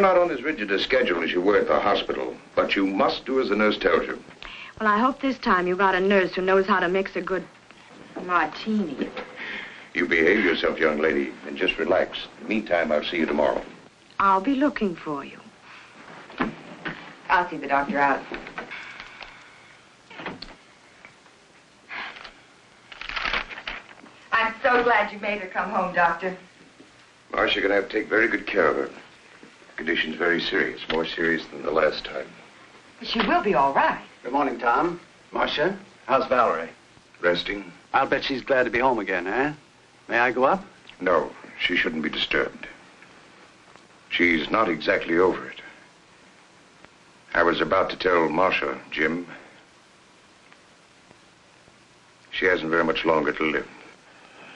not on as rigid a schedule as you were at the hospital, but you must do as the nurse tells you. Well, I hope this time you got a nurse who knows how to mix a good martini. You behave yourself, young lady, and just relax. In the meantime, I'll see you tomorrow. I'll be looking for you. I'll see the doctor out. I'm so glad you made her come home, Doctor. Marsha, gonna have to take very good care of her. The condition's very serious, more serious than the last time. She will be all right. Good morning, Tom. Marsha, how's Valerie? Resting? I'll bet she's glad to be home again, eh? May I go up? No, she shouldn't be disturbed. She's not exactly over it. I was about to tell Marsha, Jim. She hasn't very much longer to live.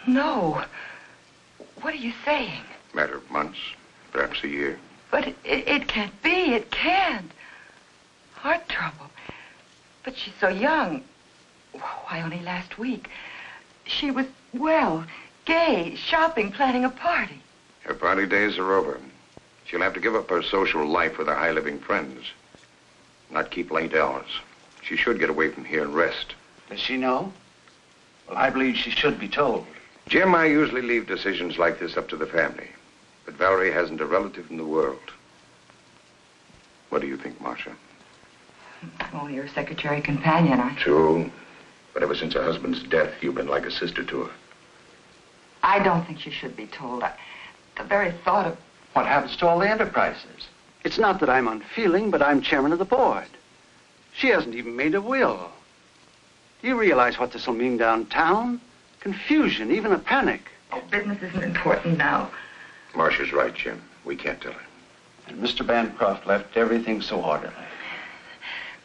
No. What are you saying? Matter of months, perhaps a year. But it can't be. It can't. Heart trouble. But she's so young. Why, only last week. She was well, gay, shopping, planning a party. Her party days are over. She'll have to give up her social life with her high-living friends. Not keep late hours. She should get away from here and rest. Does she know? Well, I believe she should be told. Jim, I usually leave decisions like this up to the family. But Valerie hasn't a relative in the world. What do you think, Marsha? I'm only her secretary companion. True. But ever since her husband's death, you've been like a sister to her. I don't think she should be told. The very thought of... What happens to all the enterprises? It's not that I'm unfeeling, but I'm chairman of the board. She hasn't even made a will. Do you realize what this will mean downtown? Confusion, even a panic. Oh, business isn't important now. Marsha's right, Jim. We can't tell her. And Mr. Bancroft left everything so orderly.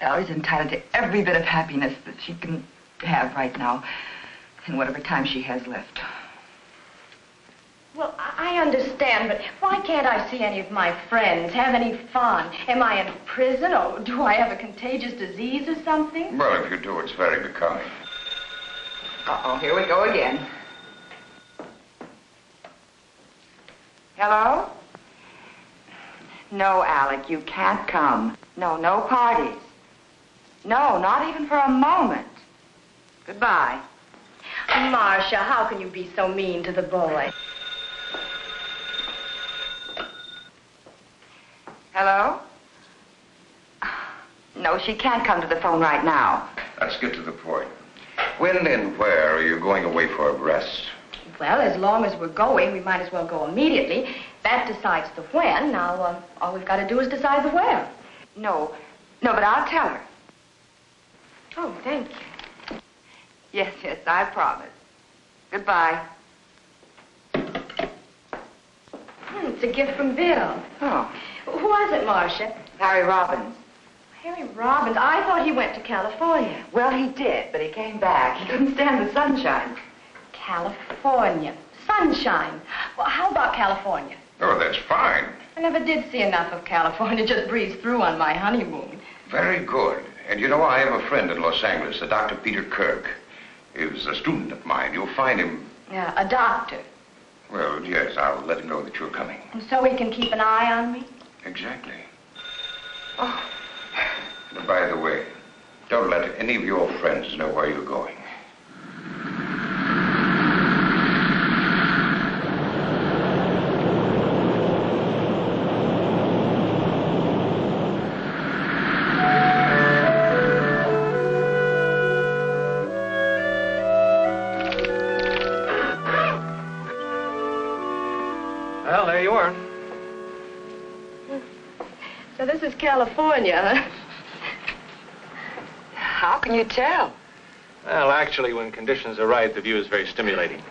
Valerie's entitled to every bit of happiness that she can have right now, in whatever time she has left. Well, I understand, but why can't I see any of my friends, have any fun? Am I in prison, or do I have a contagious disease or something? Well, if you do, it's very becoming. Uh-oh, here we go again. Hello? No, Alec, you can't come. No, no parties. No, not even for a moment. Goodbye. Marsha, how can you be so mean to the boy? Hello? No, she can't come to the phone right now. Let's get to the point. When and where are you going away for a rest? Well, as long as we're going, we might as well go immediately. That decides the when. Now, all we've got to do is decide the where. No, but I'll tell her. Oh, thank you. Yes, I promise. Goodbye. It's a gift from Bill. Oh. Who was it, Marsha? Harry Robbins. Harry Robbins? I thought he went to California. Well, he did, but he came back. He couldn't stand the sunshine. California. Sunshine. Well, how about California? Oh, that's fine. I never did see enough of California, just breezed through on my honeymoon. Very good. And you know, I have a friend in Los Angeles, a Dr. Peter Kirk. He was a student of mine. You'll find him... Yeah, a doctor. Well, yes, I'll let him know that you're coming. So he can keep an eye on me? Exactly. Oh. And by the way, don't let any of your friends know where you're going. Well, there you are. So this is California, huh? How can you tell? Well, actually, when conditions are right, the view is very stimulating.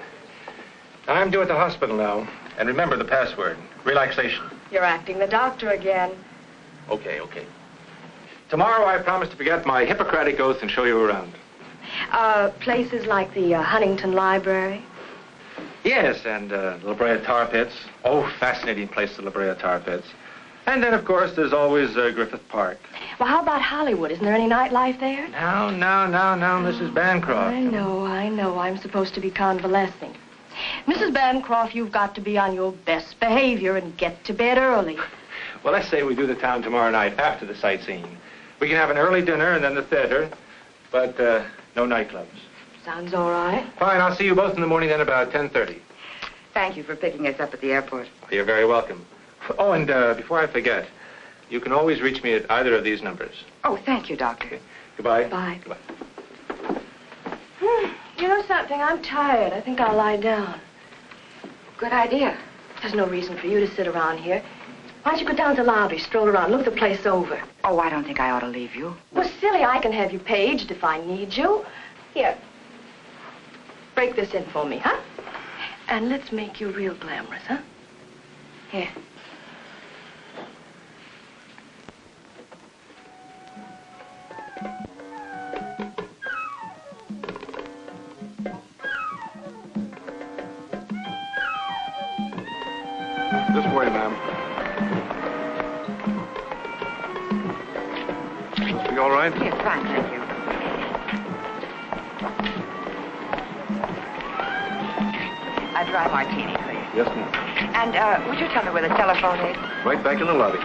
I'm due at the hospital now. And remember the password, relaxation. You're acting the doctor again. Okay. Tomorrow, I promise to forget my Hippocratic oath and show you around. Places like the Huntington Library? Yes, and La Brea Tar Pits. Oh, fascinating place, the La Brea Tar Pits. And then, of course, there's always Griffith Park. Well, how about Hollywood? Isn't there any nightlife there? No, Mrs. Bancroft. I know. I'm supposed to be convalescing. Mrs. Bancroft, you've got to be on your best behavior and get to bed early. Well, let's say we do the town tomorrow night after the sightseeing. We can have an early dinner and then the theater, but no nightclubs. Sounds all right. Fine, I'll see you both in the morning then about 10:30. Thank you for picking us up at the airport. You're very welcome. Oh, and before I forget, you can always reach me at either of these numbers. Oh, thank you, Doctor. Okay. Goodbye. Bye. Goodbye. You know something? I'm tired. I think I'll lie down. Good idea. There's no reason for you to sit around here. Why don't you go down to the lobby, stroll around, look the place over? Oh, I don't think I ought to leave you. Well, silly, I can have you paged if I need you. Here. Break this in for me, huh? And let's make you real glamorous, huh? Here. This way, ma'am. Are you all right? Yes, fine, thank you. A dry martini, please. Yes, ma'am. And would you tell me where the telephone is? Right back in the lobby.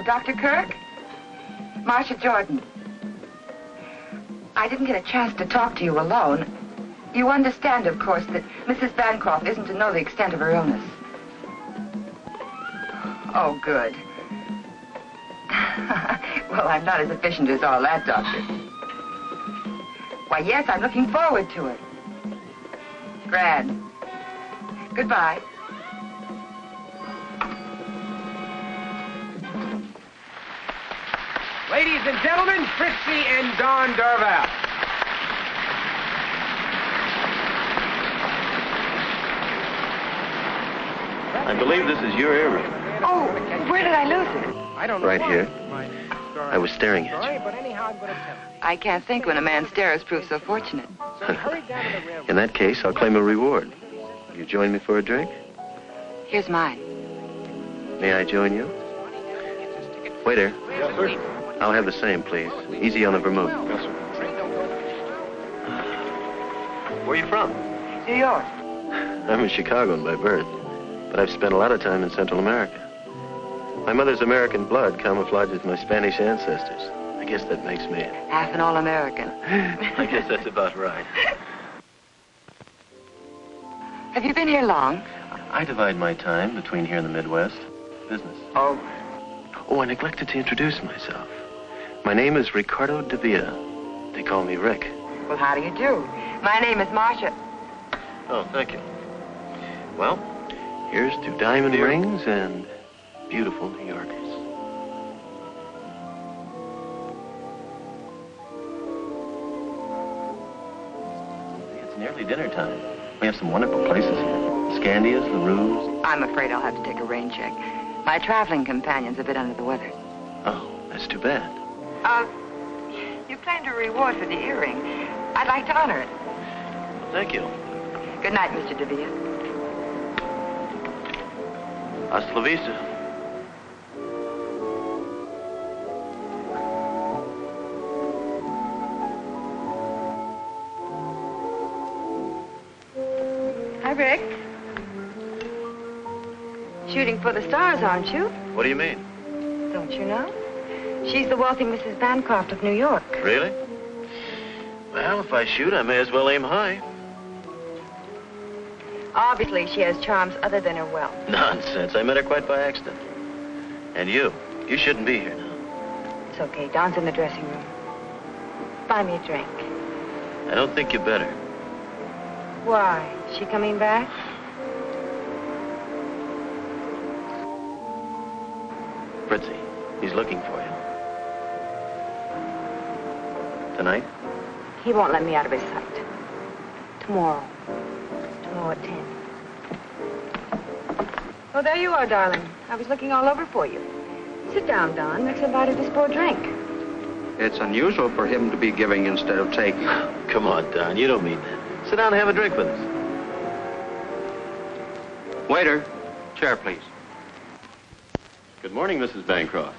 Dr. Kirk? Marsha Jordan. I didn't get a chance to talk to you alone. You understand, of course, that Mrs. Bancroft isn't to know the extent of her illness. Oh, good. Well, I'm not as efficient as all that, Doctor. Why, yes, I'm looking forward to it. Grand. Goodbye. Ladies and gentlemen, Fritzie and Don Darvel. I believe this is your earring. Oh, where did I lose it? I don't know Right why. here. I was staring at you. But anyhow, I'm going to tell you. I can't think when a man's stares proves so fortunate. So he hurried down to the railroad. In that case, I'll claim a reward. Will you join me for a drink? Here's mine. May I join you? Waiter, Yes, sir. I'll have the same, please. Easy on the vermouth. Yes, sir. Where are you from? New York. I'm a Chicagoan by birth, but I've spent a lot of time in Central America. My mother's American blood camouflages my Spanish ancestors. I guess that makes me... Half an all-American. I guess that's about right. Have you been here long? I divide my time between here and the Midwest. Business. Oh. Oh, I neglected to introduce myself. My name is Ricardo Davila. They call me Rick. Well, how do you do? My name is Marsha. Oh, thank you. Well, here's to diamond rings and beautiful New Yorkers. It's nearly dinner time. We have some wonderful places here. Scandia's, the Ruse. I'm afraid I'll have to take a rain check. My traveling companion's a bit under the weather. Oh, that's too bad. You claimed a reward for the earring. I'd like to honor it. Thank you. Good night, Mr. Davila. Hasta la vista. Hi, Rick. Shooting for the stars, aren't you? What do you mean? Don't you know? She's the wealthy Mrs. Bancroft of New York. Really? Well, if I shoot, I may as well aim high. Obviously, she has charms other than her wealth. Nonsense. I met her quite by accident. And you shouldn't be here now. It's okay. Don's in the dressing room. Buy me a drink. I don't think you better. Why? Is she coming back? Fritzie, he's looking for you. Tonight? He won't let me out of his sight. Tomorrow. Tomorrow at 10. Oh, there you are, darling. I was looking all over for you. Sit down, Don. Next invited us for a drink. It's unusual for him to be giving instead of taking. Come on, Don. You don't mean that. Sit down and have a drink with us. Waiter, chair, please. Good morning, Mrs. Bancroft.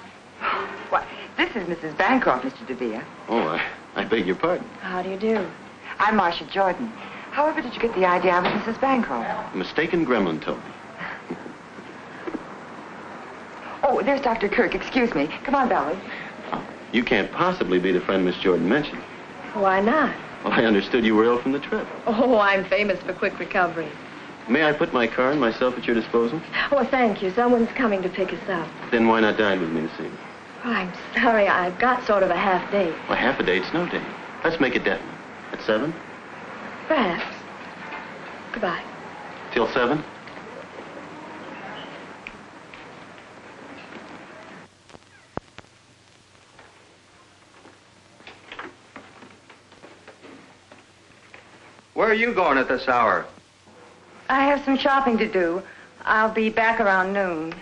Why, this is Mrs. Bancroft, Mr. DeVere. Oh, I beg your pardon. How do you do? I'm Marsha Jordan. However did you get the idea I was Mrs. Bancroft? A mistaken gremlin told me. Oh, there's Dr. Kirk. Excuse me. Come on, Valerie. You can't possibly be the friend Miss Jordan mentioned. Why not? Well, I understood you were ill from the trip. Oh, I'm famous for quick recovery. May I put my car and myself at your disposal? Oh, thank you. Someone's coming to pick us up. Then why not dine with me this evening? Oh, I'm sorry. I've got sort of a half date. Well, half a date's no date. Let's make it definite. At 7? Perhaps. Goodbye. Till 7? Where are you going at this hour? I have some shopping to do. I'll be back around noon.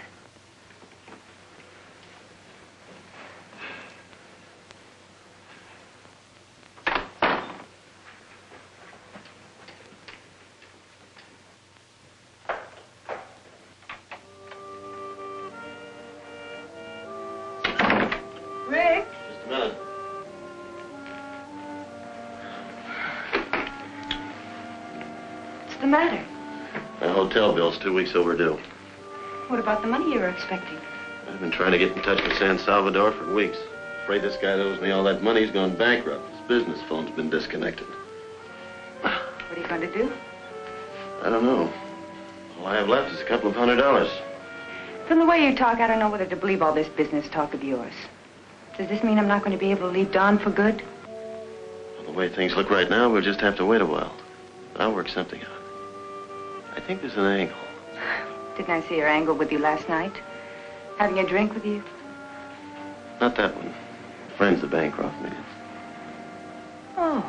Rick? Just a minute. What's the matter? My hotel bill's 2 weeks overdue. What about the money you were expecting? I've been trying to get in touch with San Salvador for weeks. Afraid this guy that owes me all that money's gone bankrupt. His business phone's been disconnected. What are you going to do? I don't know. All I have left is a couple of $100. From the way you talk, I don't know whether to believe all this business talk of yours. Does this mean I'm not going to be able to leave Don for good? Well, the way things look right now, we'll just have to wait a while. But I'll work something out. I think there's an angle. Didn't I see your angle with you last night? Having a drink with you? Not that one. Friends the Bancroft needed. Oh,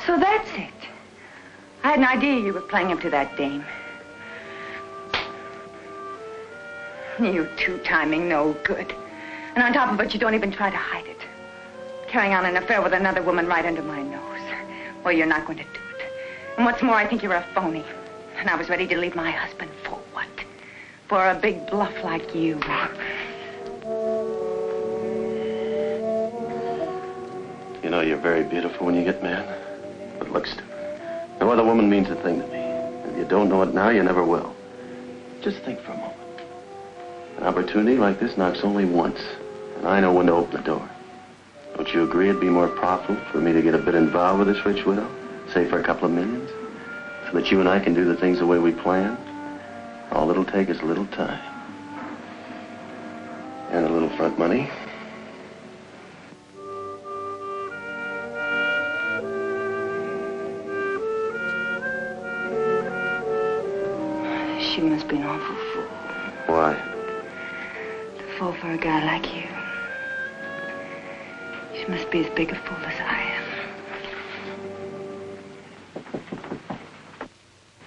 so that's it. I had an idea you were playing him to that dame. You two-timing no good. And on top of it, you don't even try to hide it. Carrying on an affair with another woman right under my nose. Well, you're not going to do it. And what's more, I think you're a phony. And I was ready to leave my husband for what? For a big bluff like you. You know, you're very beautiful when you get mad. But look stupid. No other woman means a thing to me. If you don't know it now, you never will. Just think for a moment. An opportunity like this knocks only once. And I know when to open the door. Don't you agree it'd be more profitable for me to get a bit involved with this rich widow? Say for a couple of millions? So that you and I can do the things the way we plan? All it'll take is a little time. And a little front money. She must be an awful fool. Why? To fall for a guy like you. She must be as big a fool as I am.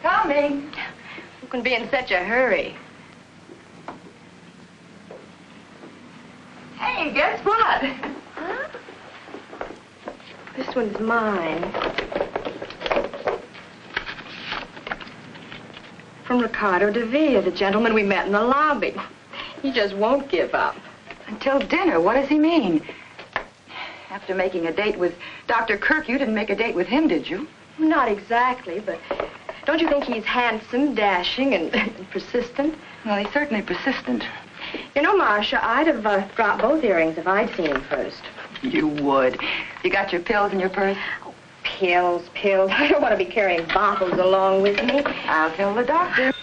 Coming. Who can be in such a hurry? Hey, guess what? Huh? This one's mine. From Ricardo DeVere, the gentleman we met in the lobby. He just won't give up. Until dinner. What does he mean? After making a date with Dr. Kirk, you didn't make a date with him, did you? Not exactly, but don't you think he's handsome, dashing, and persistent? Well, he's certainly persistent. You know, Marsha, I'd have dropped both earrings if I'd seen him first. You would. You got your pills in your purse? Oh, pills. I don't want to be carrying bottles along with me. I'll tell the doctor.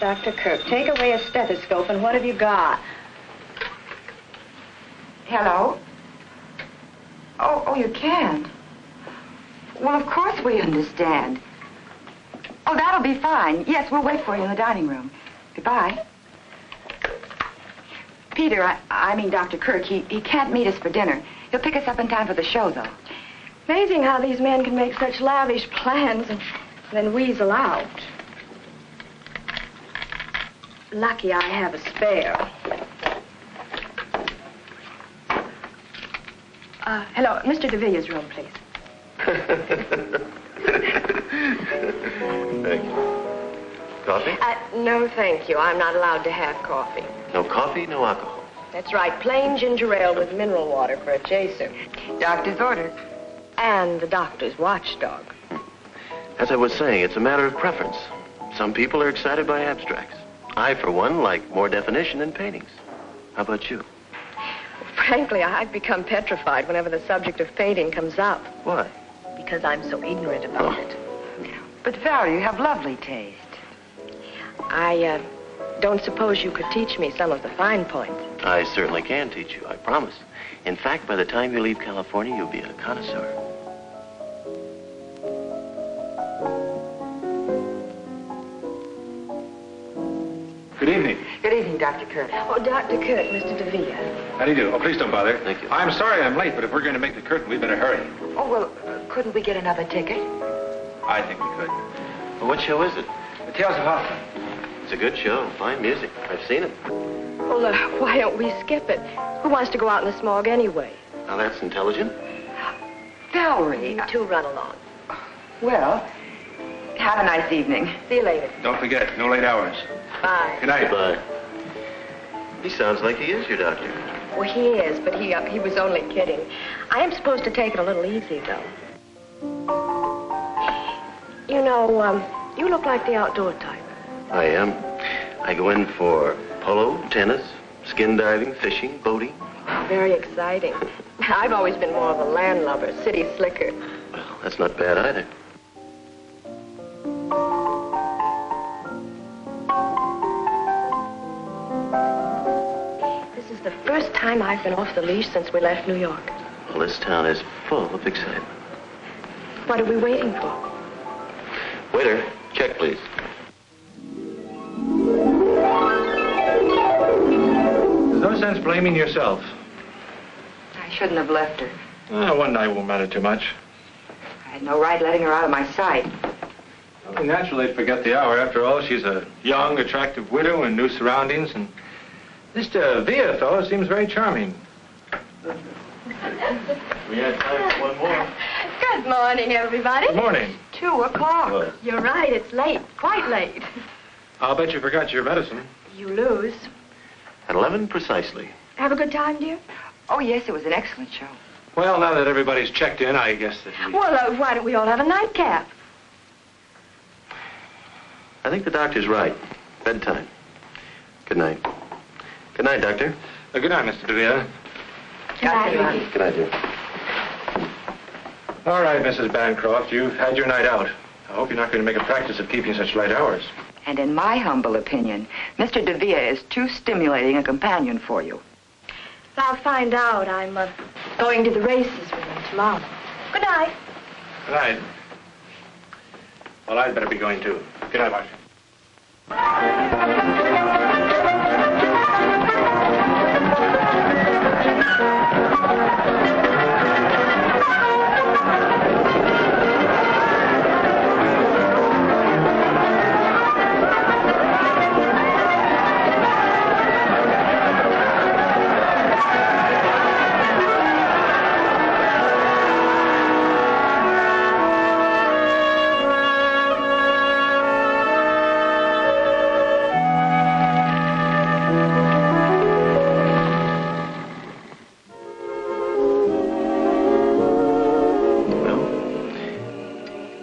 Dr. Kirk, take away a stethoscope, and what have you got? Hello? Oh, you can't. Well, of course we understand. Oh, that'll be fine. Yes, we'll wait for you in the dining room. Goodbye. Peter, I mean Dr. Kirk, he can't meet us for dinner. He'll pick us up in time for the show, though. Amazing how these men can make such lavish plans and then weasel out. Lucky I have a spare. Hello, Mr. DeVilla's room, please. Thank you. Coffee? No, thank you. I'm not allowed to have coffee. No coffee, no alcohol. That's right. Plain ginger ale with mineral water for a chaser. Doctor's order. And the doctor's watchdog. As I was saying, it's a matter of preference. Some people are excited by abstracts. I, for one, like more definition in paintings. How about you? Frankly, I've become petrified whenever the subject of painting comes up. Why? Because I'm so ignorant about it. But, Valerie, you have lovely taste. I don't suppose you could teach me some of the fine points. I certainly can teach you, I promise. In fact, by the time you leave California, you'll be a connoisseur. Good evening. Good evening, Dr. Kirk. Oh, Dr. Kirk, Mr. DeVilla. How do you do? Oh, please don't bother. Thank you. I'm sorry I'm late, but if we're going to make the curtain, we better hurry. Oh, well, couldn't we get another ticket? I think we could. Well, what show is it? The Tales of Hutton. It's a good show. Fine music. I've seen it. Well, why don't we skip it? Who wants to go out in the smog anyway? Now, that's intelligent. Valerie. You two run along. Well, have a nice evening. See you later. Don't forget, no late hours. Bye. Good night. Goodbye. He sounds like he is your doctor. Well, he is, but he was only kidding. I am supposed to take it a little easy, though. You know, you look like the outdoor type. I am. I go in for polo, tennis, skin diving, fishing, boating. Very exciting. I've always been more of a landlubber, city slicker. Well, that's not bad either. This is the first time I've been off the leash since we left New York. Well, this town is full of excitement. What are we waiting for? Waiter, check, please. There's no sense blaming yourself. I shouldn't have left her. One night won't matter too much. I had no right letting her out of my sight. Well, naturally, I'd forget the hour. After all, she's a young, attractive widow in new surroundings, and this Villa fellow seems very charming. We had time for one more. Good morning, everybody. Good morning. 2 o'clock. Well, You're right, it's late. Quite late. I'll bet you forgot your medicine. You lose. at 11 precisely. Have a good time, dear? Oh, yes, it was an excellent show. Well, now that everybody's checked in, I guess that we... Well, why don't we all have a nightcap? I think the doctor's right. Bedtime. Good night. Good night, Doctor. Good night, Mr. DeVille. Good night. Good night, dear. All right, Mrs. Bancroft, you've had your night out. I hope you're not going to make a practice of keeping such late hours. And in my humble opinion, Mr. DeVille is too stimulating a companion for you. I'll find out. I'm going to the races with him tomorrow. Good night. Good night. Well, I'd better be going, too. Good night, Marsha.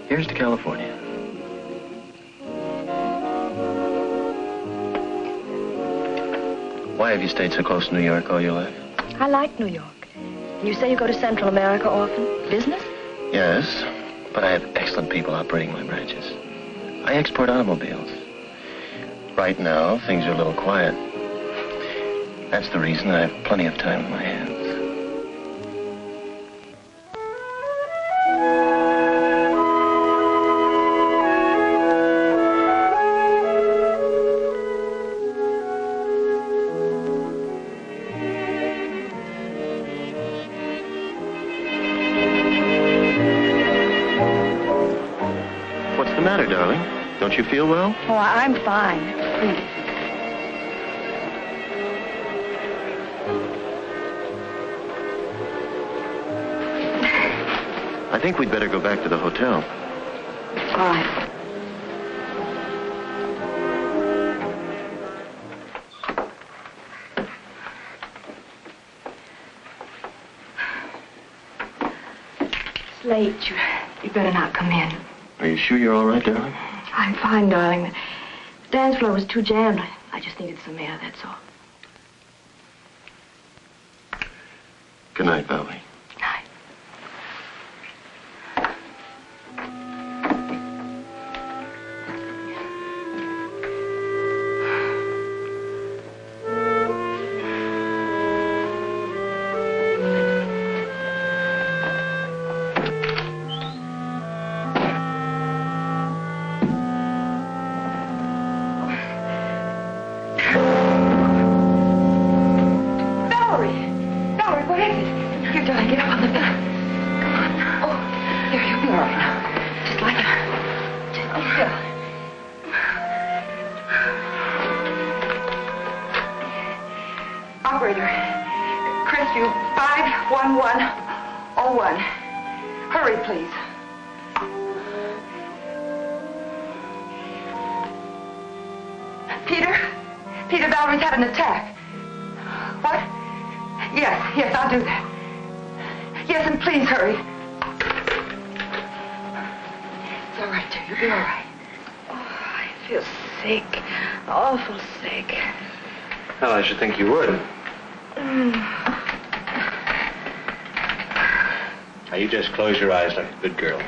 Here's to California. Why have you stayed so close to New York all your life? I like New York. And you say you go to Central America often? Business? Yes, but I have excellent people operating my branches. I export automobiles. Right now, things are a little quiet. That's the reason I have plenty of time in my hands. What's the matter, darling? Don't you feel well? Oh, I'm fine. Please. I think we'd better go back to the hotel. All right. It's late. You better not come in. Are you sure you're all right, darling? I'm fine, darling. The dance floor was too jammed. I just needed some air, that's all. Good night, Valerie. Night. Valerie's had an attack. What? Yes, I'll do that. Yes, and please hurry. It's all right, dear. You'll be all right. Oh, I feel sick. Awful sick. Well, I should think you would. Now, you just close your eyes like a good girl.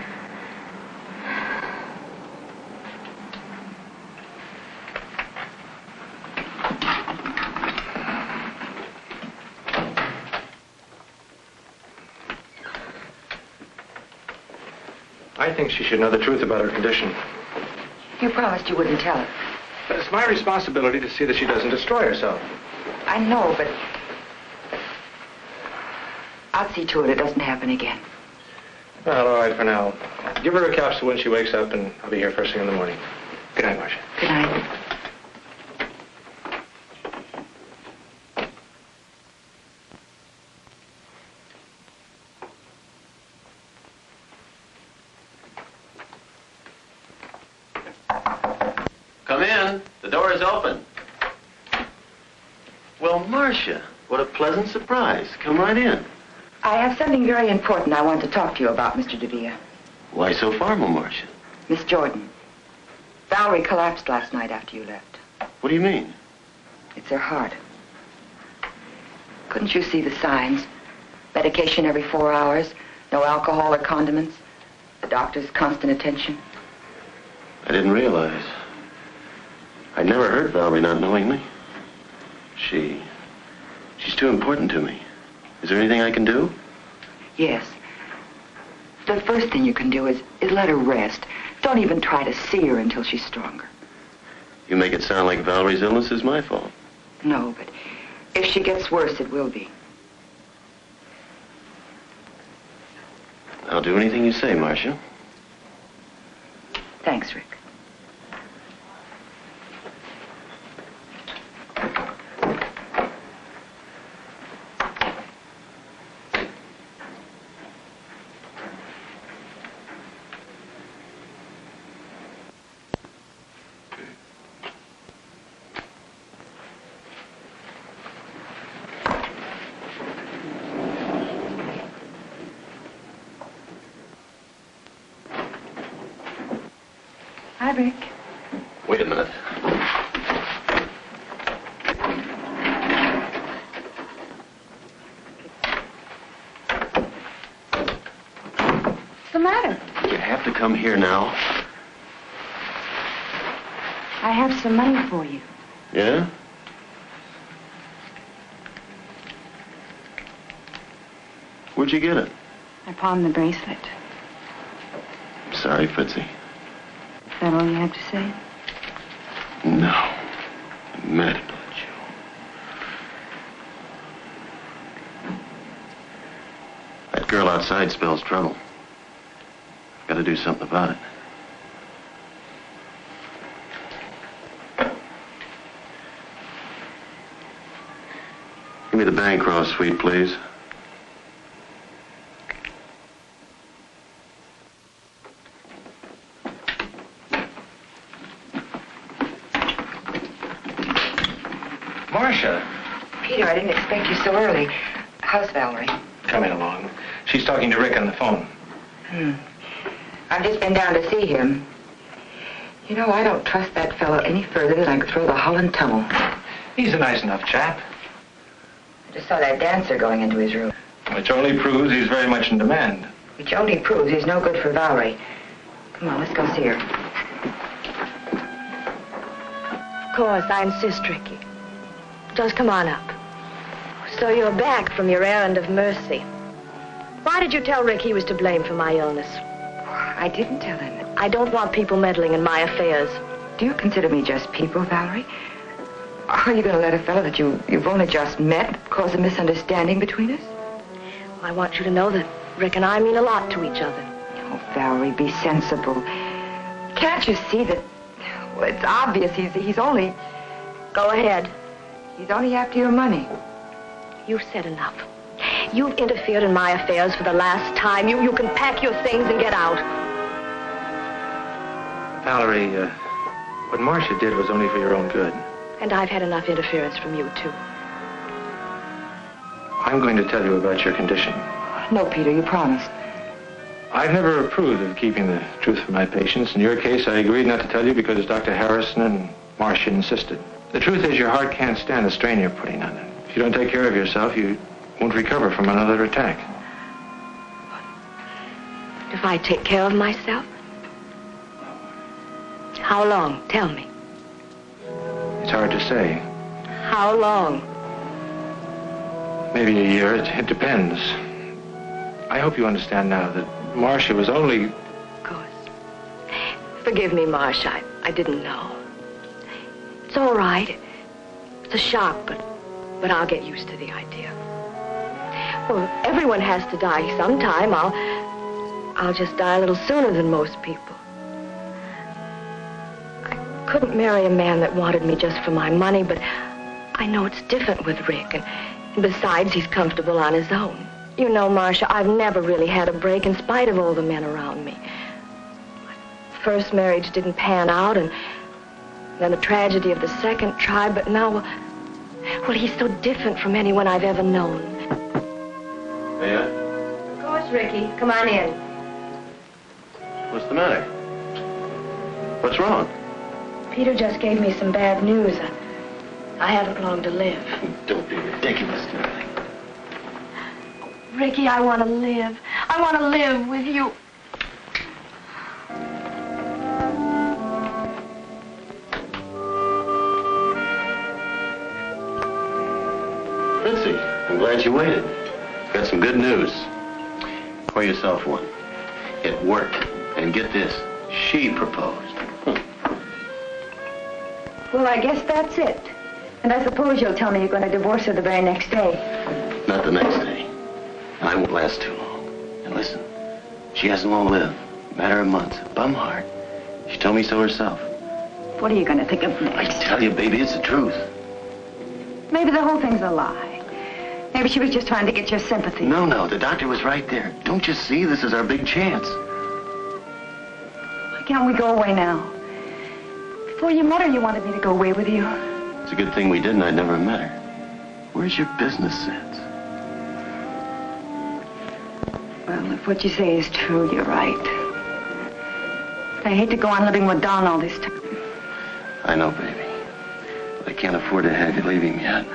I think she should know the truth about her condition. You promised you wouldn't tell her. But it's my responsibility to see that she doesn't destroy herself. I know, but I'll see to it it doesn't happen again. Well, all right for now. Give her a capsule when she wakes up, and I'll be here first thing in the morning. Good night, Marsha. Good night. Come in. The door is open. Well, Marsha, what a pleasant surprise. Come right in. I have something very important I want to talk to you about, Mr. DeVere. Why so formal, Marsha? Miss Jordan. Valerie collapsed last night after you left. What do you mean? It's her heart. Couldn't you see the signs? Medication every 4 hours, no alcohol or condiments, the doctor's constant attention. I didn't realize. I never heard Valerie not knowing me. She's too important to me. Is there anything I can do? Yes. The first thing you can do is let her rest. Don't even try to see her until she's stronger. You make it sound like Valerie's illness is my fault. No, but if she gets worse, it will be. I'll do anything you say, Marsha. Thanks, Rick. Hi, Rick. Wait a minute. What's the have to come here now. I have some money for you. Yeah? Where'd you get it? I pawned the bracelet. Sorry, Fritzie. Is that all you have to say? No. I'm mad about you. That girl outside spells trouble. I've got to do something about it. Give me the Bancroft suite, please. Marsha. Peter, I didn't expect you so early. How's Valerie? Coming along. She's talking to Rick on the phone. I've just been down to see him. You know, I don't trust that fellow any further than I could throw the Holland Tunnel. He's a nice enough chap. I just saw that dancer going into his room. Which only proves he's very much in demand. Which only proves he's no good for Valerie. Come on, let's go see her. Of course, I insist, Ricky. Just come on up. So you're back from your errand of mercy. Why did you tell Rick he was to blame for my illness? I didn't tell him. I don't want people meddling in my affairs. Do you consider me just people, Valerie? Are you going to let a fellow that you've only just met cause a misunderstanding between us? I want you to know that Rick and I mean a lot to each other. Oh, Valerie, be sensible. Can't you see that... Well, it's obvious he's only... Go ahead. He's only after your money. You've said enough. You've interfered in my affairs for the last time. You can pack your things and get out. Valerie, what Marsha did was only for your own good. And I've had enough interference from you, too. I'm going to tell you about your condition. No, Peter, you promised. I've never approved of keeping the truth from my patients. In your case, I agreed not to tell you because Dr. Harrison and Marsha insisted. The truth is your heart can't stand the strain you're putting on it. If you don't take care of yourself, you won't recover from another attack. If I take care of myself? How long? Tell me. It's hard to say. How long? Maybe a year. It depends. I hope you understand now that Marsha was only... Of course. Forgive me, Marsha. I didn't know. It's all right. It's a shock, but I'll get used to the idea. Well, everyone has to die sometime. I'll just die a little sooner than most people. I couldn't marry a man that wanted me just for my money, but I know it's different with Rick, and besides, he's comfortable on his own. You know, Marsha, I've never really had a break in spite of all the men around me. My first marriage didn't pan out, and then the tragedy of the second tried, but now, well, he's so different from anyone I've ever known. Yeah? Of course, Ricky. Come on in. What's the matter? What's wrong? Peter just gave me some bad news. I haven't long to live. Don't be ridiculous, darling. Ricky, I want to live. I want to live with you. Fritzie, I'm glad you waited. Got some good news. Pour yourself one. It worked. And get this, she proposed. Well, I guess that's it. And I suppose you'll tell me you're going to divorce her the very next day. Not the next day. And I won't last too long. And listen, she hasn't long lived. Matter of months. Bum heart. She told me so herself. What are you going to think of next? I tell you, baby, it's the truth. Maybe the whole thing's a lie. Maybe she was just trying to get your sympathy. No, the doctor was right there. Don't you see? This is our big chance. Why can't we go away now? Before you met her, you wanted me to go away with you. It's a good thing we didn't. I'd never met her. Where's your business sense? Well, if what you say is true, you're right. But I hate to go on living with Don all this time. I know, baby. But I can't afford to have you leave him yet.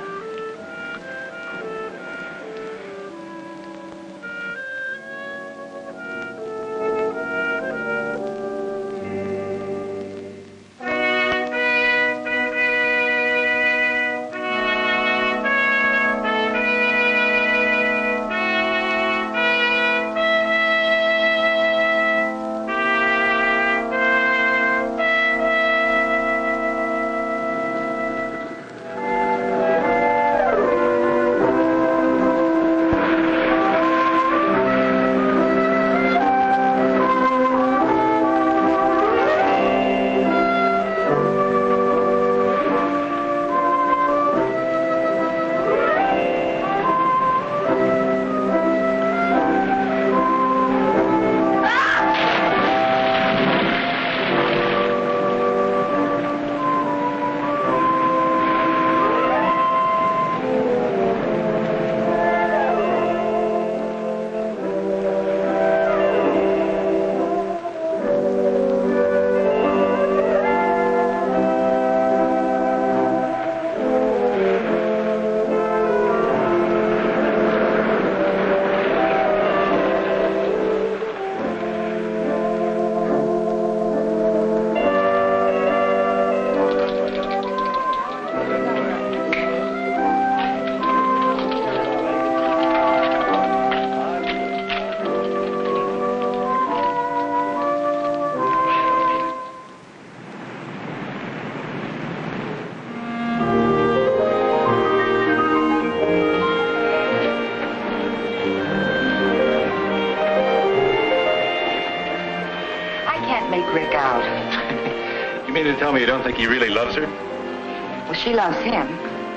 mean to tell me you don't think he really loves her? Well, she loves him.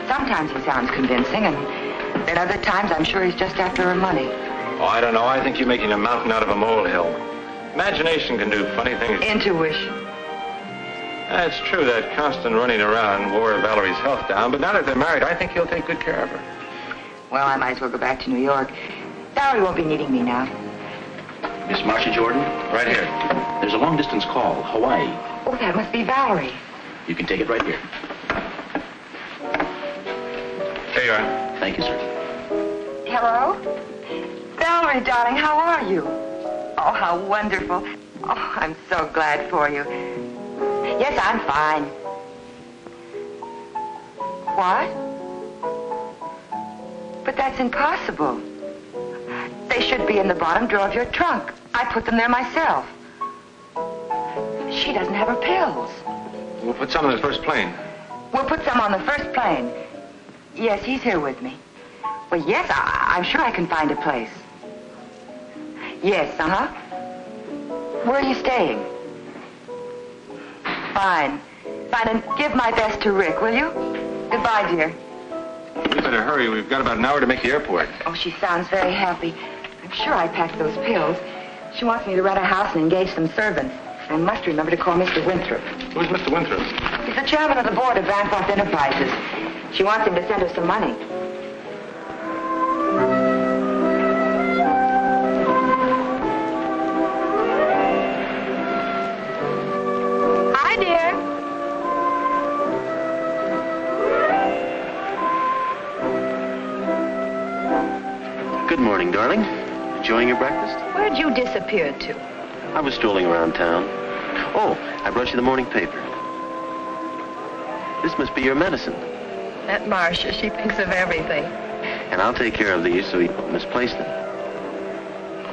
Sometimes he sounds convincing, and at other times I'm sure he's just after her money. Oh, I don't know. I think you're making a mountain out of a molehill. Imagination can do funny things. Intuition. That's true. That constant running around wore Valerie's health down, but now that they're married, I think he'll take good care of her. Well, I might as well go back to New York. Valerie won't be needing me now. Miss Marsha Jordan? Right here. There's a long-distance call, Hawaii. Oh, that must be Valerie. You can take it right here. Here you are. Thank you, sir. Hello? Valerie, darling, how are you? Oh, how wonderful. Oh, I'm so glad for you. Yes, I'm fine. What? But that's impossible. They should be in the bottom drawer of your trunk. I put them there myself. She doesn't have her pills. We'll put some on the first plane. We'll put some on the first plane. Yes, he's here with me. Well, yes, I'm sure I can find a place. Yes, uh-huh. Where are you staying? Fine. Fine, and give my best to Rick, will you? Goodbye, dear. We better hurry. We've got about an hour to make the airport. Oh, she sounds very happy. I'm sure I packed those pills. She wants me to rent a house and engage some servants. I must remember to call Mr. Winthrop. Who's Mr. Winthrop? He's the chairman of the board of Bancroft Enterprises. She wants him to send her some money. Hi, dear. Good morning, darling. Enjoying your breakfast? Where'd you disappear to? I was strolling around town. Oh, I brought you the morning paper. This must be your medicine. That Marsha, she thinks of everything. And I'll take care of these so you don't misplace them.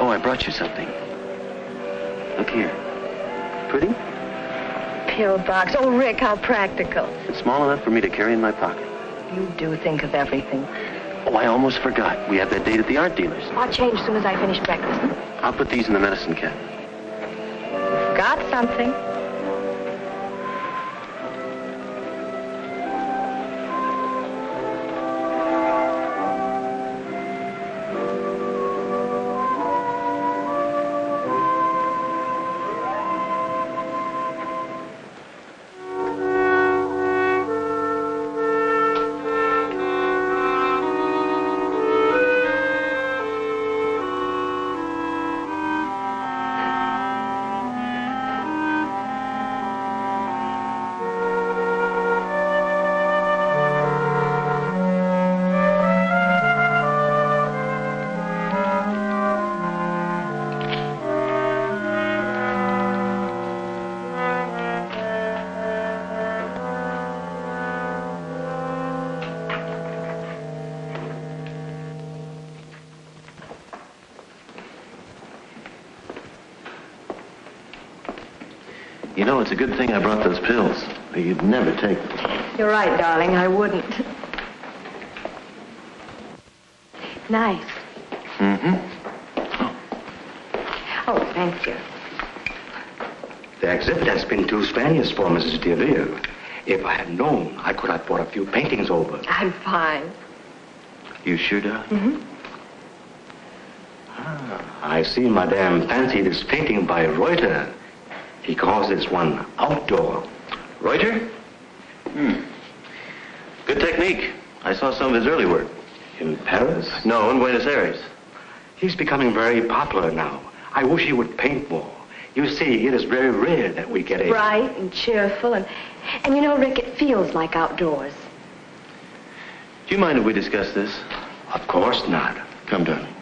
Oh, I brought you something. Look here. Pretty? Pill box. Oh, Rick, how practical. It's small enough for me to carry in my pocket. You do think of everything. Oh, I almost forgot. We have that date at the art dealer's. I'll change as soon as I finish breakfast. I'll put these in the medicine cabinet. Got something. You know, it's a good thing I brought those pills. Or you'd never take them. You're right, darling. I wouldn't. Nice. Mm-hmm. Oh, thank you. The exhibit has been too strenuous for Mrs. Darvel. If I had known, I could have brought a few paintings over. I'm fine. You sure, darling? Mm-hmm. I see Madame fancied this painting by Reuter. He calls this one outdoor. Reuter? Good technique. I saw some of his early work. In Paris? No, in Buenos Aires. He's becoming very popular now. I wish he would paint more. You see, it is very rare that we get a... Bright and cheerful, and you know, Rick, it feels like outdoors. Do you mind if we discuss this? Of course not. Come, darling.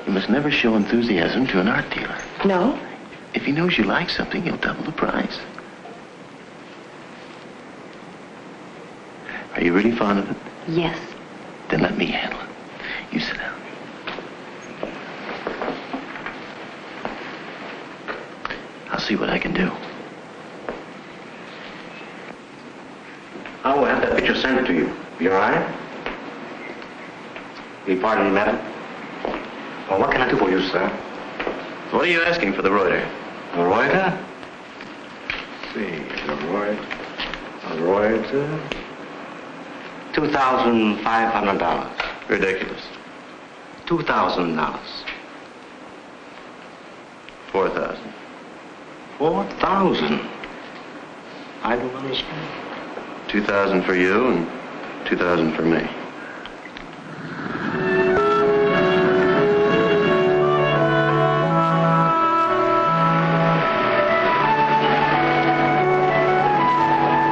You must never show enthusiasm to an art dealer. No? If he knows you like something, he'll double the price. Are you really fond of it? Yes. Then let me handle it. You sit down. I'll see what I can do. I will have that picture sent to you. You all right? Will you pardon me, madam? Well, what can I do for you, sir? What are you asking for the Reuter? A Reuter? see. All right. $2,500. Ridiculous. $2,000. 4,000. 4,000. I don't understand. 2,000 for you and 2,000 for me.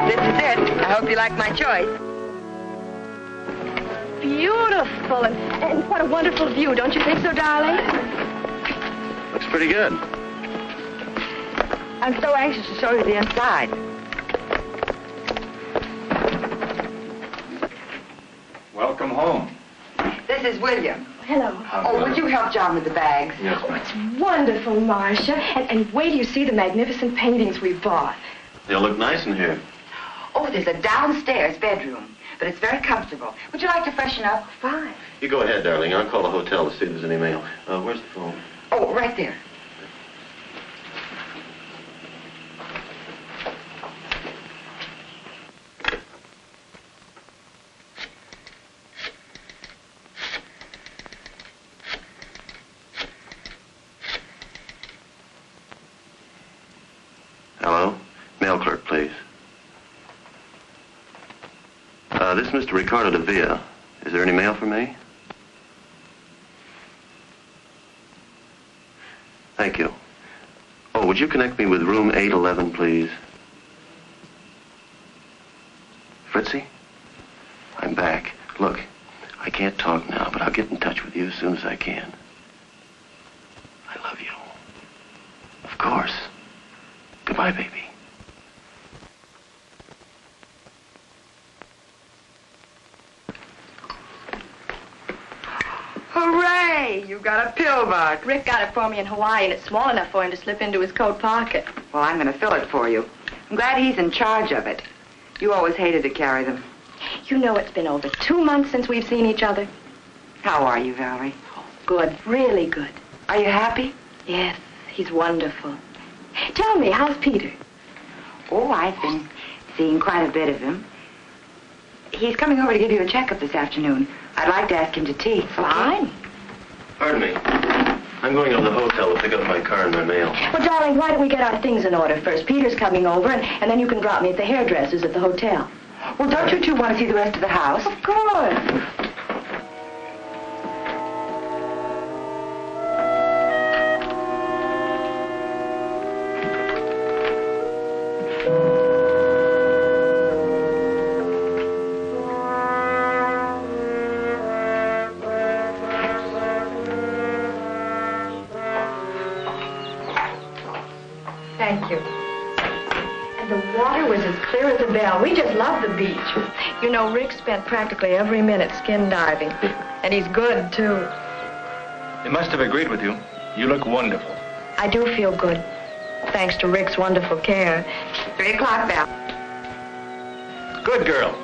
This is it. I hope you like my choice. Beautiful, and what a wonderful view, don't you think so, darling? Looks pretty good. I'm so anxious to show you the inside. Welcome home. This is William. Hello. Oh, would you help John with the bags? Yes, Oh, it's wonderful, Marsha. And wait till you see the magnificent paintings we bought. They'll look nice in here. Oh, there's a downstairs bedroom, but it's very comfortable. Would you like to freshen up? Fine. You go ahead, darling. I'll call the hotel to see if there's any mail. Where's the phone? Oh, right there. Hello? Mail clerk, please. This is Mr. Ricardo de Villa. Is there any mail for me? Thank you. Oh, would you connect me with room 811, please? Fritzie? I'm back. Look, I can't talk now, but I'll get in touch with you as soon as I can. I love you. Of course. Goodbye, baby. Hooray! You got a pill box. Rick got it for me in Hawaii, and it's small enough for him to slip into his coat pocket. Well, I'm going to fill it for you. I'm glad he's in charge of it. You always hated to carry them. You know it's been over 2 months since we've seen each other. How are you, Valerie? Good, really good. Are you happy? Yes, he's wonderful. Tell me, how's Peter? Oh, I've been seeing quite a bit of him. He's coming over to give you a checkup this afternoon. I'd like to ask him to tea. Fine. Pardon me. I'm going over to the hotel to pick up my car and my mail. Well, darling, why don't we get our things in order first? Peter's coming over, and then you can drop me at the hairdresser's at the hotel. Well, don't you two want to see the rest of the house? Of course. Thank you. And the water was as clear as a bell. We just love the beach. You know, Rick spent practically every minute skin diving. And he's good, too. They must have agreed with you. You look wonderful. I do feel good, thanks to Rick's wonderful care. 3 o'clock bell. Good girl.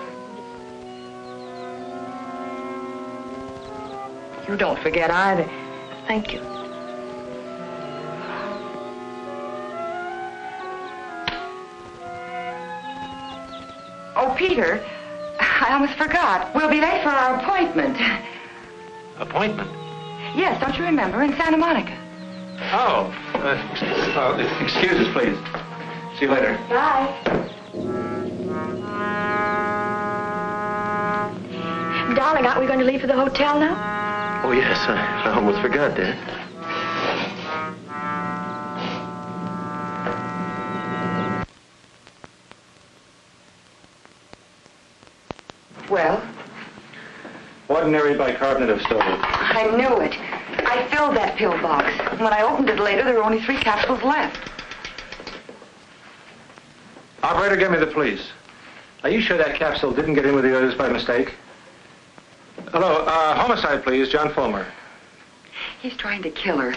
You don't forget either. Thank you. Oh, Peter, I almost forgot. We'll be late for our appointment. Appointment? Yes, don't you remember? In Santa Monica. Oh. Excuse us, please. See you later. Bye. Darling, aren't we going to leave for the hotel now? Oh, yes. I almost forgot, Dad. Well? Ordinary bicarbonate of sodium. I knew it. I filled that pill box. When I opened it later, there were only 3 capsules left. Operator, give me the police. Are you sure that capsule didn't get in with the others by mistake? Hello, homicide, please, John Fullmer. He's trying to kill her.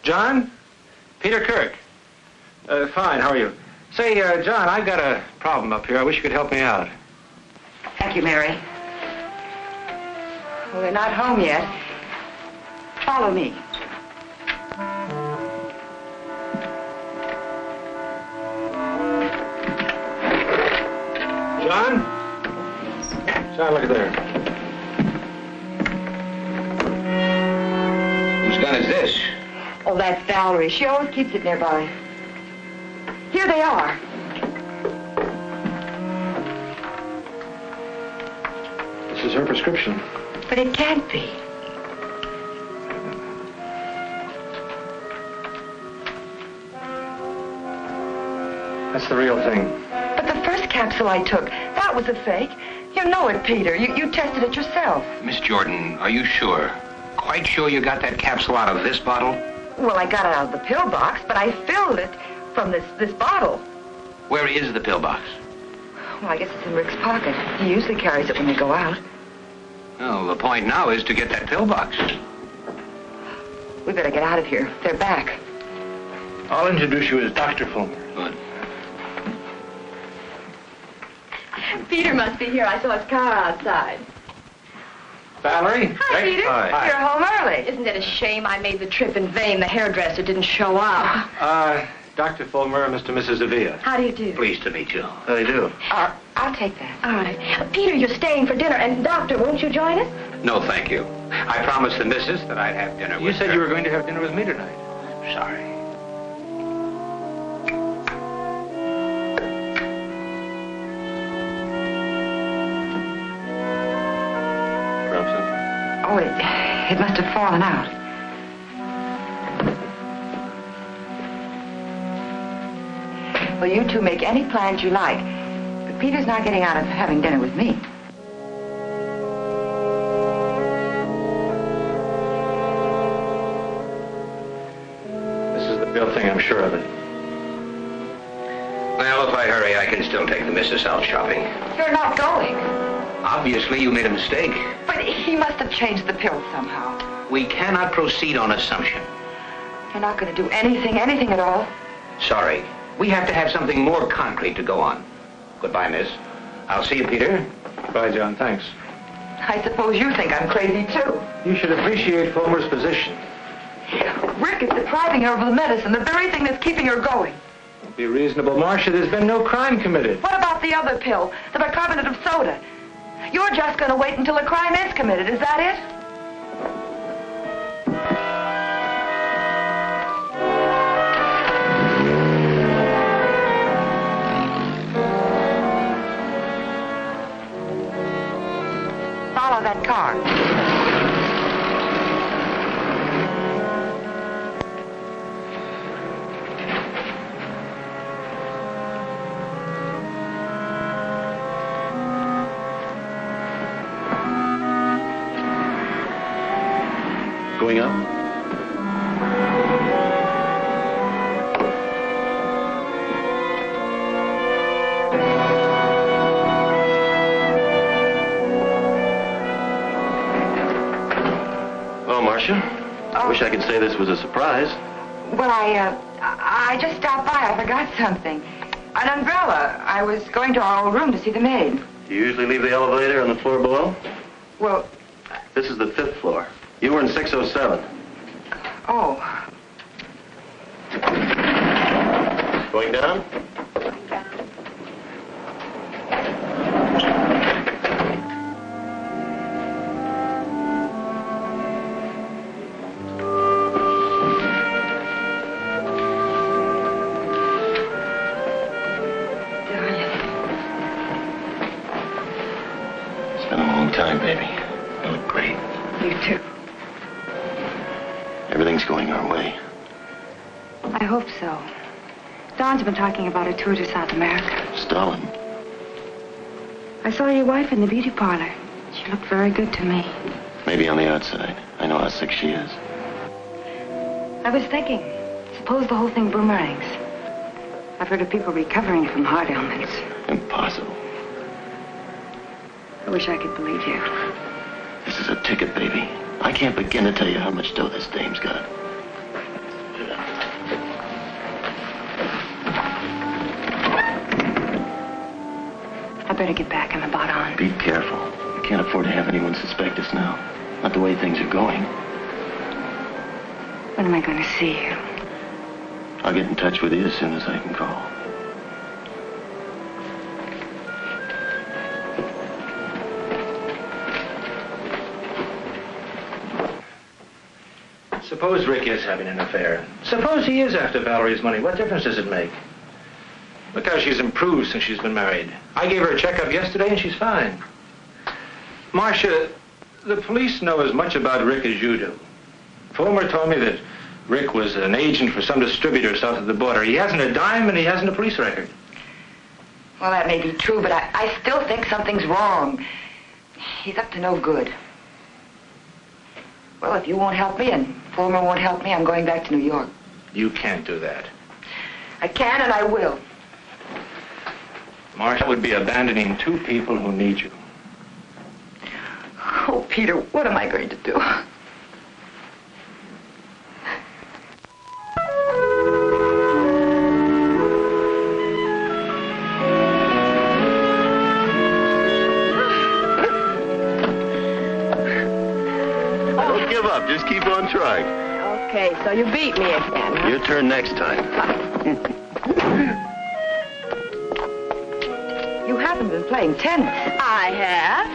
John? Peter Kirk. Fine, how are you? Say, John, I've got a problem up here. I wish you could help me out. Thank you, Mary. Well, they're not home yet. Follow me. John? John, look at there. Whose gun is this? Oh, that's Valerie. She always keeps it nearby. Here they are. This is her prescription. But it can't be. That's the real thing. But the first capsule I took, that was a fake. You know it, Peter. You tested it yourself. Miss Jordan, are you sure? Quite sure you got that capsule out of this bottle? Well, I got it out of the pill box, but I filled it from this bottle. Where is the pill box? Well, I guess it's in Rick's pocket. He usually carries it when they go out. Well, the point now is to get that pill box. We better get out of here. They're back. I'll introduce you as Dr. Fullmer. Good. Peter must be here. I saw his car outside. Valerie? Hi, Peter. Hi. You're home early. Isn't it a shame I made the trip in vain? The hairdresser didn't show up. Dr. Fullmer and Mr. and Mrs. Avil. How do you do? Pleased to meet you. How do you do? I'll take that. All right. Peter, you're staying for dinner. And, Doctor, won't you join us? No, thank you. I promised the missus that I'd have dinner with her. You said you were going to have dinner with me tonight. Sorry. Oh, it must have fallen out. Well, you two make any plans you like. But Peter's not getting out of having dinner with me. This is the real thing, I'm sure of it. Well, if I hurry, I can still take the missus out shopping. You're not going. Obviously, you made a mistake. But he must have changed the pill somehow. We cannot proceed on assumption. You're not going to do anything at all. Sorry. We have to have something more concrete to go on. Goodbye, miss. I'll see you, Peter. Bye, John. Thanks. I suppose you think I'm crazy, too. You should appreciate Fullmer's position. Rick is depriving her of the medicine, the very thing that's keeping her going. Be reasonable, Marsha. There's been no crime committed. What about the other pill, the bicarbonate of soda? You're just going to wait until a crime is committed, is that it? Follow that car. Going up? Well, Marsha, I wish I could say this was a surprise. Well, I just stopped by. I forgot something. An umbrella. I was going to our old room to see the maid. Do you usually leave the elevator on the floor below? Well, This is the 5th floor. You were in 607. oh. Going down? It's been a long time, baby. You look great. You too. Everything's going our way. I hope so. Don's been talking about a tour to South America. Stalin. I saw your wife in the beauty parlor. She looked very good to me. Maybe on the outside. I know how sick she is. I was thinking, suppose the whole thing boomerangs. I've heard of people recovering from heart ailments. Impossible. I wish I could believe you. This is a ticket, baby. I can't begin to tell you how much dough this dame's got. I better get back. I'm about on. Be careful. I can't afford to have anyone suspect us now. Not the way things are going. When am I going to see you? I'll get in touch with you as soon as I can call. Suppose Rick is having an affair. Suppose he is after Valerie's money. What difference does it make? Look how she's improved since she's been married. I gave her a checkup yesterday and she's fine. Marsha, the police know as much about Rick as you do. Fullmer told me that Rick was an agent for some distributor south of the border. He hasn't a dime and he hasn't a police record. Well, that may be true, but I still think something's wrong. He's up to no good. Well, if you won't help me and Fullmer won't help me, I'm going back to New York. You can't do that. I can and I will. Marsha would be abandoning two people who need you. Oh, Peter, what am I going to do? Don't give up. Just keep on trying. Okay, so you beat me again, huh? Your turn next time. You haven't been playing tennis. I have.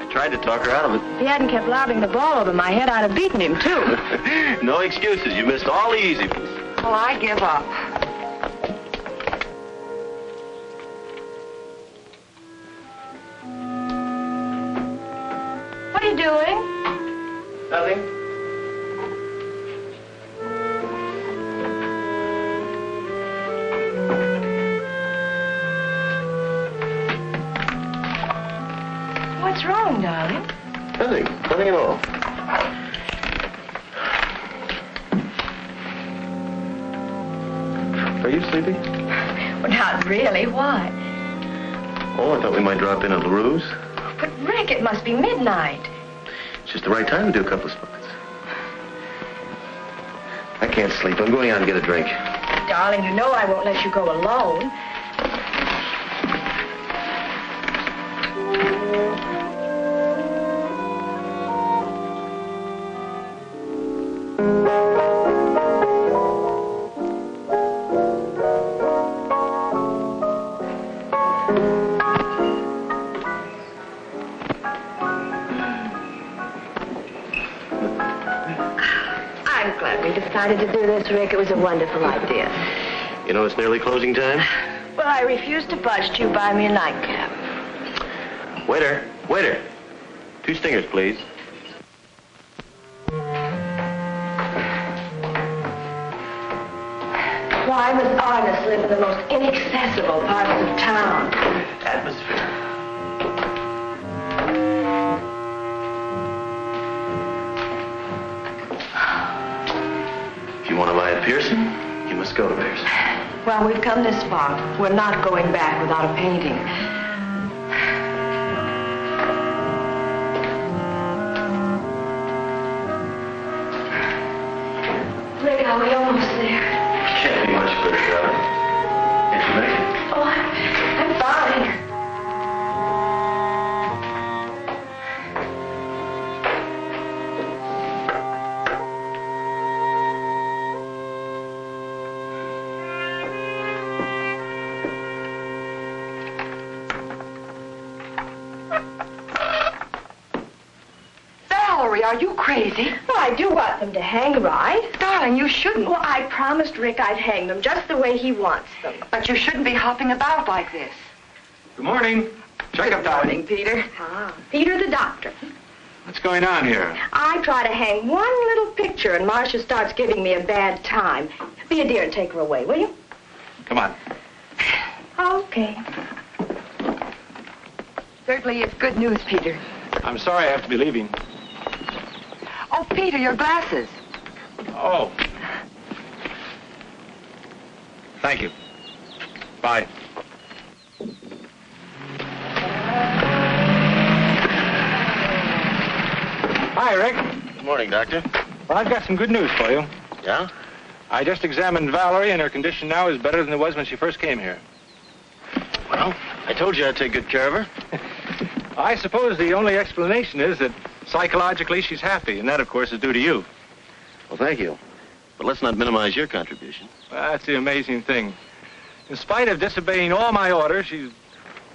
I tried to talk her out of it. If he hadn't kept lobbing the ball over my head, I'd have beaten him, too. No excuses. You missed all the easy ones. Well, I give up. What are you doing? Nothing. What's wrong, darling? Nothing. Nothing at all. Are you sleepy? Well, not really. Why? Oh, I thought we might drop in at LaRue's. But, Rick, it must be midnight. It's just the right time to do a couple of spots. I can't sleep. I'm going out and get a drink. Darling, you know I won't let you go alone. Decided to do this, Rick. It was a wonderful idea. You know it's nearly closing time? Well, I refuse to budge till you buy me a nightcap. Waiter, waiter. 2 stingers, please. Why must artists live in the most inaccessible parts of town? Atmosphere. If you want to buy a piercing, you must go to Pierce. Well, we've come this far. We're not going back without a painting. Rick, are we almost there? Can't be much better, darling. Can't you make it? Oh, I'm fine. Valerie, are you crazy? Well, I do want them to hang, right? Darling, you shouldn't. Well, I promised Rick I'd hang them just the way he wants them. But you shouldn't be hopping about like this. Good morning. Checkup time. Morning, Peter. Ah, Peter the doctor. What's going on here? I try to hang one little picture and Marsha starts giving me a bad time. Be a dear and take her away, will you? Come on. Okay. Certainly it's good news, Peter. I'm sorry I have to be leaving. Oh, Peter, your glasses. Oh. Thank you. Bye. Hi, Rick. Good morning, Doctor. Well, I've got some good news for you. Yeah? I just examined Valerie, and her condition now is better than it was when she first came here. Well, I told you I'd take good care of her. I suppose the only explanation is that psychologically she's happy, and that, of course, is due to you. Well, thank you. But let's not minimize your contribution. Well, that's the amazing thing. In spite of disobeying all my orders, she's...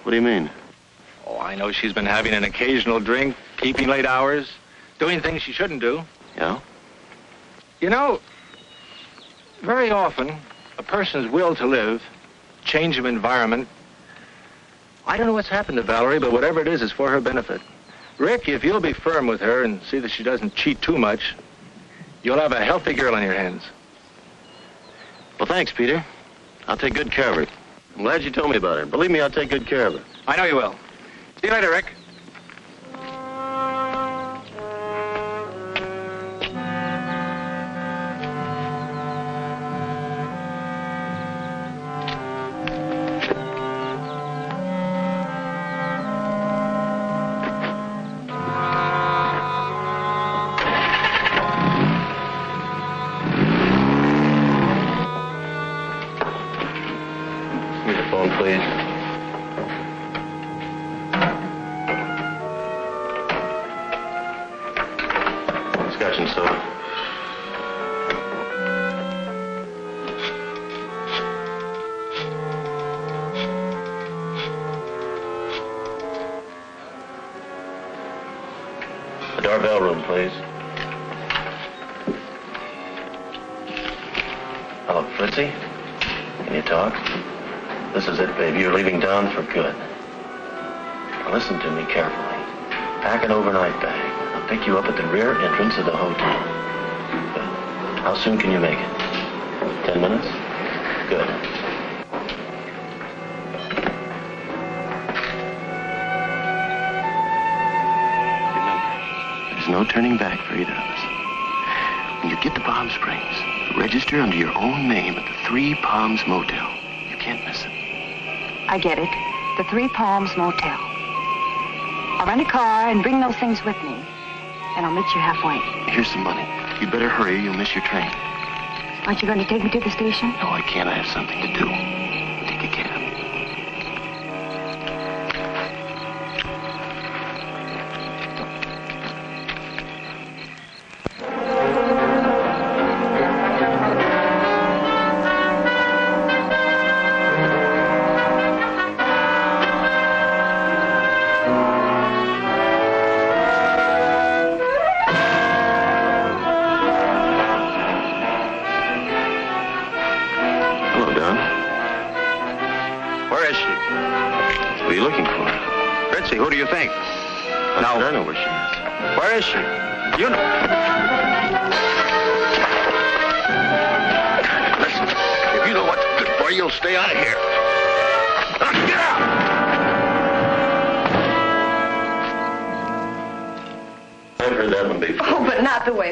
What do you mean? Oh, I know she's been having an occasional drink, keeping late hours, doing things she shouldn't do. Yeah? You know, very often, a person's will to live, change of environment. I don't know what's happened to Valerie, but whatever it is, it's for her benefit. Rick, if you'll be firm with her and see that she doesn't cheat too much, you'll have a healthy girl on your hands. Well, thanks, Peter. I'll take good care of her. I'm glad you told me about her. Believe me, I'll take good care of her. I know you will. See you later, Rick. Darvel room, please. Hello, Fritzie? Can you talk? This is it, babe. You're leaving town for good. Now listen to me carefully. Pack an overnight bag. I'll pick you up at the rear entrance of the hotel. Good. How soon can you make it? 10 minutes? Good. No turning back for either of us. When you get to Palm Springs, register under your own name at the Three Palms Motel. You can't miss it. I get it. The Three Palms Motel. I'll rent a car and bring those things with me. And I'll meet you halfway. Here's some money. You'd better hurry or you'll miss your train. Aren't you going to take me to the station? No, I can't. I have something to do. Take a cab.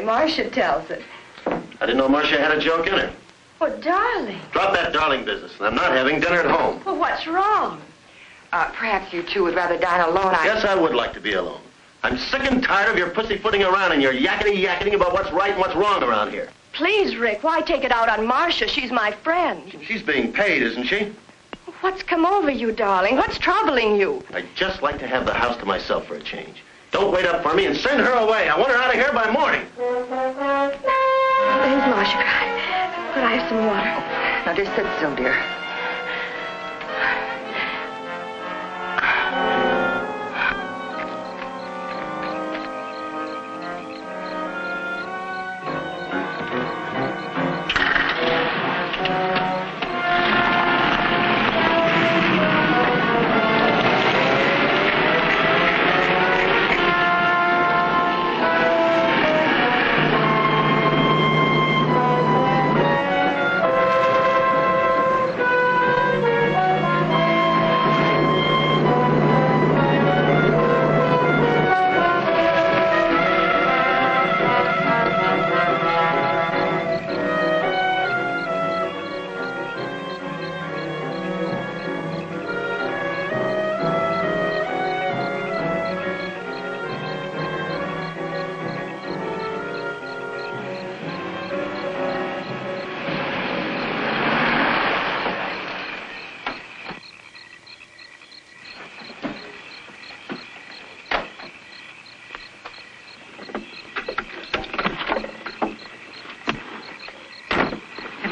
Marsha tells it. I didn't know Marsha had a joke in her. Oh, darling. Drop that darling business. I'm not having dinner at home. Well, what's wrong? Perhaps you two would rather dine alone. Yes, I would like to be alone. I'm sick and tired of your pussyfooting around and your yakety-yakety about what's right and what's wrong around here. Please, Rick, why take it out on Marsha? She's my friend. She's being paid, isn't she? What's come over you, darling? What's troubling you? I'd just like to have the house to myself for a change. Don't wait up for me and send her away. I want her out of here by morning. There's Marsha. Could I have some water? Now, just sit still, dear.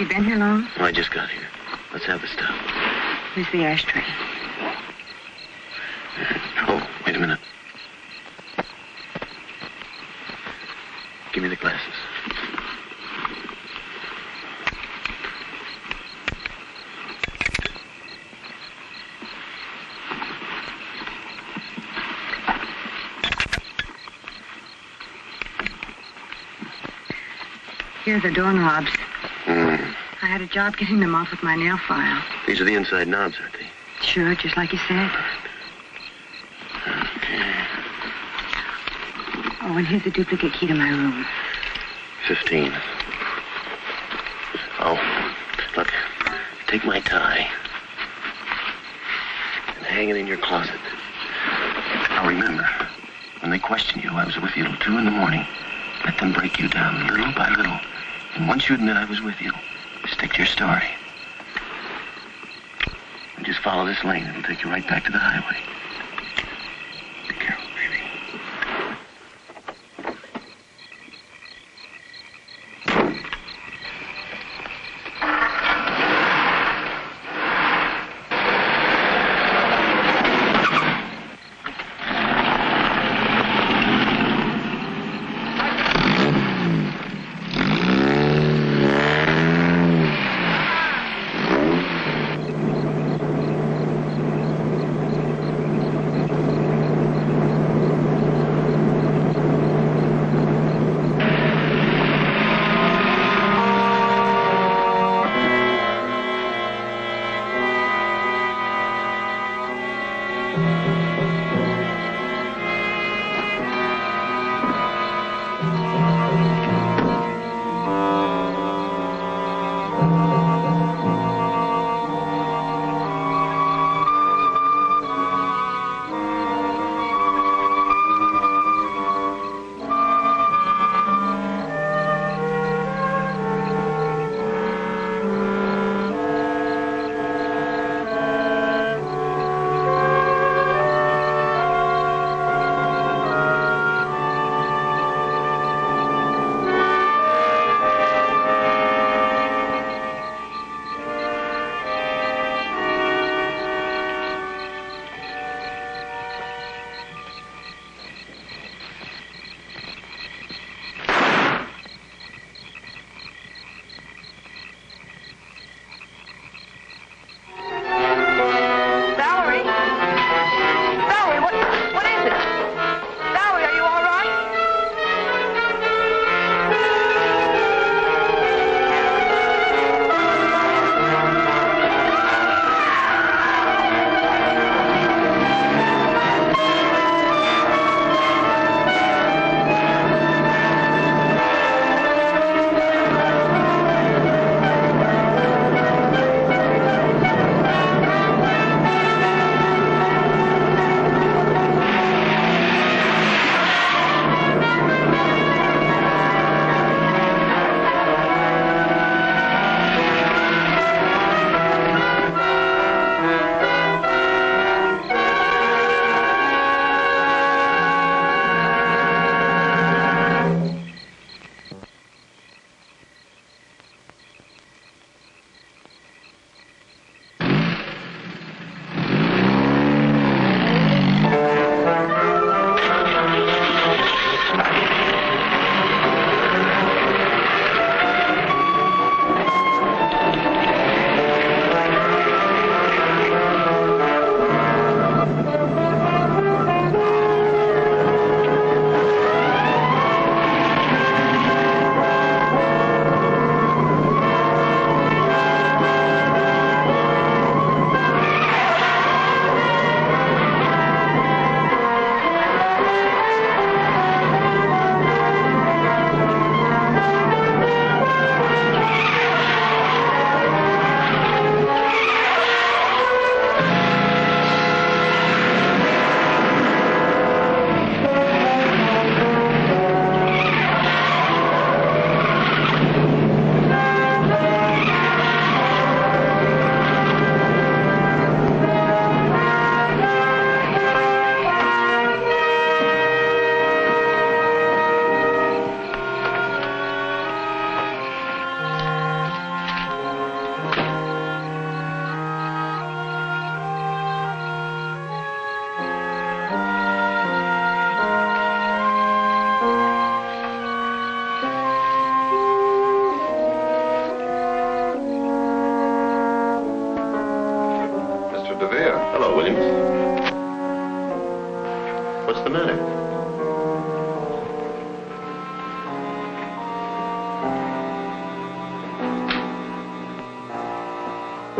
Been here long? Oh, I just got here. Let's have the stuff. Where's the ashtray? Oh, wait a minute. Give me the glasses. Here are the doorknobs. I had a job getting them off with my nail file. These are the inside knobs, aren't they? Sure, just like you said. Okay. Oh, and here's a duplicate key to my room. 15. Oh, look, take my tie and hang it in your closet. Now remember, when they question you, I was with you till 2 in the morning. Let them break you down little by little. And once you admit I was with you, stick to your story. And just follow this lane. It'll take you right back to the highway. Be careful, baby.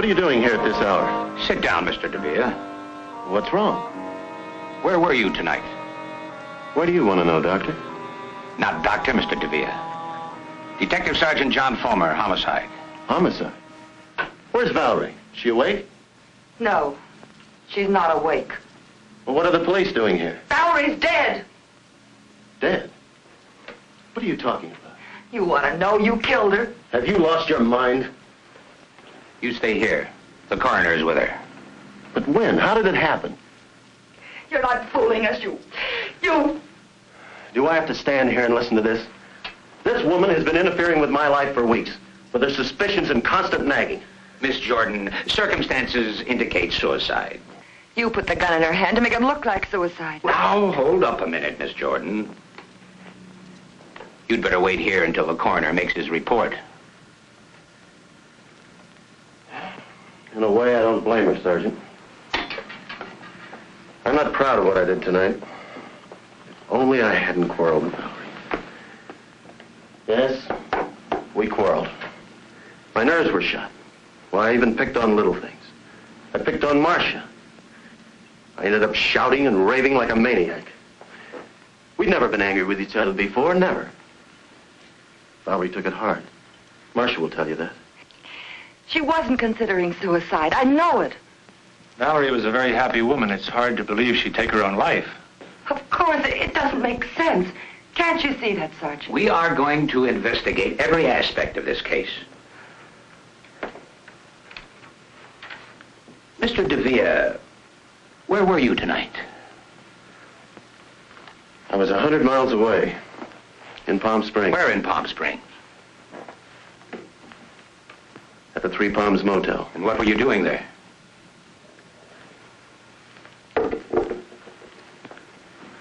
What are you doing here at this hour? Sit down, Mr. Devere. What's wrong? Where were you tonight? What do you want to know, Doctor? Not Doctor, Mr. Devere. Detective Sergeant John Fullmer, homicide. Homicide? Where's Valerie? She awake? No, she's not awake. Well, what are the police doing here? Valerie's dead. Dead? What are you talking about? You want to know? You killed her. Have you lost your mind? You stay here. The coroner's with her. But when? How did it happen? You're not fooling us, you... Do I have to stand here and listen to this? This woman has been interfering with my life for weeks, with her suspicions and constant nagging. Miss Jordan, circumstances indicate suicide. You put the gun in her hand to make it look like suicide. Now, hold up a minute, Miss Jordan. You'd better wait here until the coroner makes his report. In a way, I don't blame her, Sergeant. I'm not proud of what I did tonight. If only I hadn't quarreled with Valerie. Yes, we quarreled. My nerves were shot. Well, I even picked on little things. I picked on Marsha. I ended up shouting and raving like a maniac. We'd never been angry with each other before, never. Valerie took it hard. Marsha will tell you that. She wasn't considering suicide. I know it. Valerie was a very happy woman. It's hard to believe she'd take her own life. Of course, it doesn't make sense. Can't you see that, Sergeant? We are going to investigate every aspect of this case. Mr. Devere, where were you tonight? I was 100 miles away, in Palm Springs. Where in Palm Springs? At the Three Palms Motel. And what were you doing there?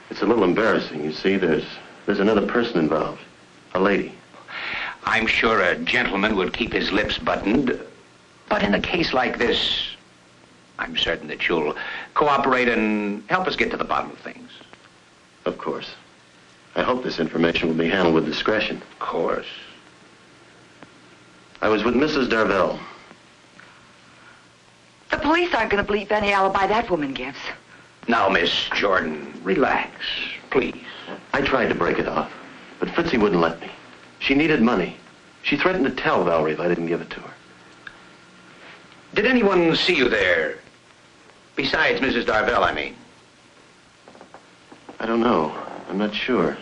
It's a little embarrassing. You see, there's another person involved. A lady. I'm sure a gentleman would keep his lips buttoned. But in a case like this, I'm certain that you'll cooperate and help us get to the bottom of things. Of course. I hope this information will be handled with discretion. Of course. I was with Mrs. Darvel. The police aren't going to believe any alibi that woman gives. Now, Miss Jordan, relax, please. I tried to break it off, but Fritzie wouldn't let me. She needed money. She threatened to tell Valerie if I didn't give it to her. Did anyone see you there? Besides Mrs. Darvel, I mean. I don't know. I'm not sure.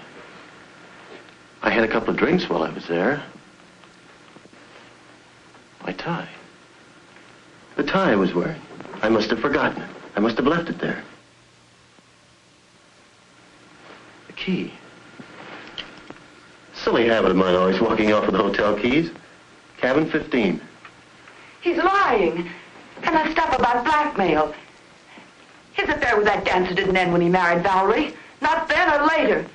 I had a couple of drinks while I was there. My tie. The tie I was wearing. I must have forgotten it. I must have left it there. The key. Silly habit of mine, always walking off with the hotel keys. Cabin 15. He's lying. And that stuff about blackmail. His affair with that dancer didn't end when he married Valerie. Not then or later.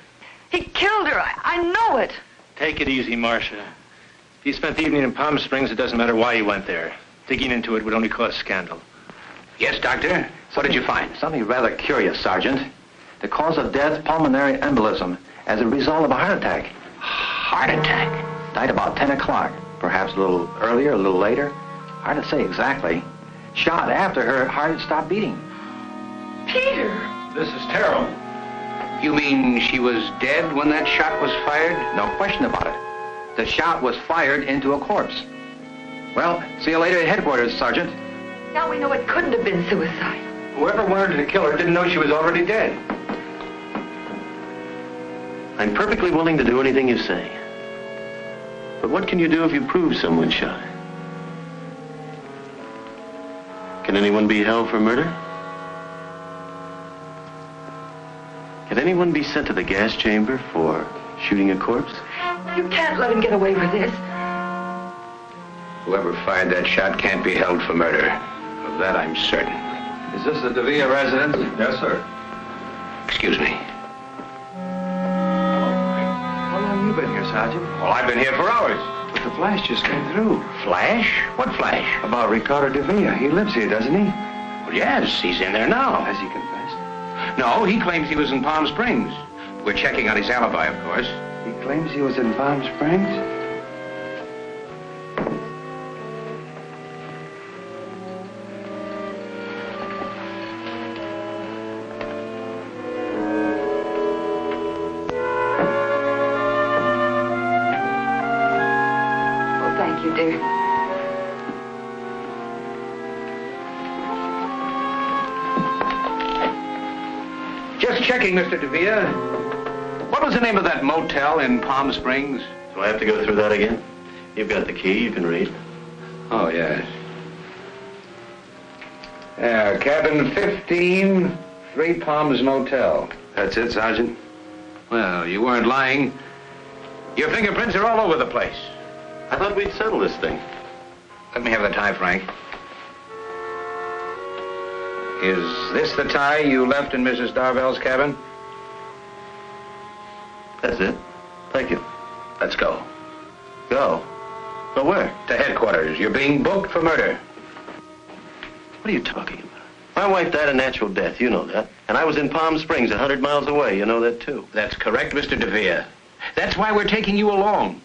He killed her. I know it. Take it easy, Marsha. If you spent the evening in Palm Springs, it doesn't matter why you went there. Digging into it would only cause scandal. Yes, Doctor? What did you find? Something rather curious, Sergeant. The cause of death, pulmonary embolism, as a result of a heart attack. Heart attack? Died about 10 o'clock. Perhaps a little earlier, a little later. Hard to say exactly. Shot after her heart had stopped beating. Peter! This is terrible. You mean she was dead when that shot was fired? No question about it. The shot was fired into a corpse. Well, see you later at headquarters, Sergeant. Now we know it couldn't have been suicide. Whoever wanted to kill her didn't know she was already dead. I'm perfectly willing to do anything you say. But what can you do if you prove someone shot her? Can anyone be held for murder? Can anyone be sent to the gas chamber for shooting a corpse? You can't let him get away with this. Whoever fired that shot can't be held for murder. Of that I'm certain. Is this the Devere residence? Yes, sir. Excuse me. How long have you been here, Sergeant? Well, I've been here for hours. But the flash just came through. Flash? What flash? About Ricardo Devere. He lives here, doesn't he? Well, yes, he's in there now. Has he confessed? No, he claims he was in Palm Springs. We're checking on his alibi, of course. He claims he was in Palm Springs? you, dear. Just checking, Mr. DeVere. What was the name of that motel in Palm Springs? Do I have to go through that again? You've got the key, you can read. Oh, yes. Yeah, cabin 15, Three Palms Motel. That's it, Sergeant? Well, you weren't lying. Your fingerprints are all over the place. I thought we'd settle this thing. Let me have the tie, Frank. Is this the tie you left in Mrs. Darvel's cabin? That's it. Thank you. Let's go. Go? Go where? To headquarters. You're being booked for murder. What are you talking about? My wife died a natural death, you know that. And I was in Palm Springs, 100 miles away, you know that too. That's correct, Mr. DeVere. That's why we're taking you along.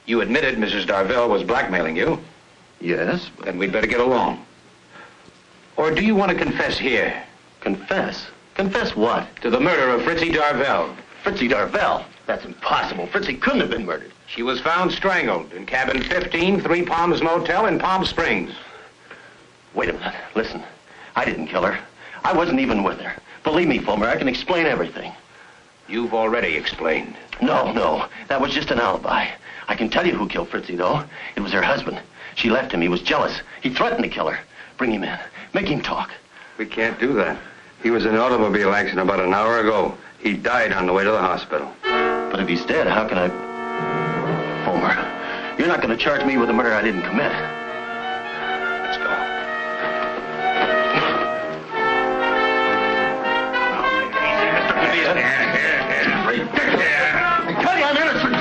You admitted Mrs. Darvel was blackmailing you. Yes. Then we'd better get along. Or do you want to confess here? Confess? Confess what? To the murder of Fritzie Darvel. Fritzie Darvel? That's impossible. Fritzie couldn't have been murdered. She was found strangled in cabin 15, Three Palms Motel in Palm Springs. Wait a minute. Listen. I didn't kill her. I wasn't even with her. Believe me, Fullmer, I can explain everything. You've already explained. No. That was just an alibi. I can tell you who killed Fritzie, though. It was her husband. She left him. He was jealous. He threatened to kill her. Bring him in. Make him talk. We can't do that. He was in an automobile accident about an hour ago. He died on the way to the hospital. But if he's dead, how can I... Fullmer, you're not going to charge me with a murder I didn't commit. Let's go. I tell you I'm innocent.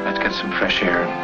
Let's get some fresh air.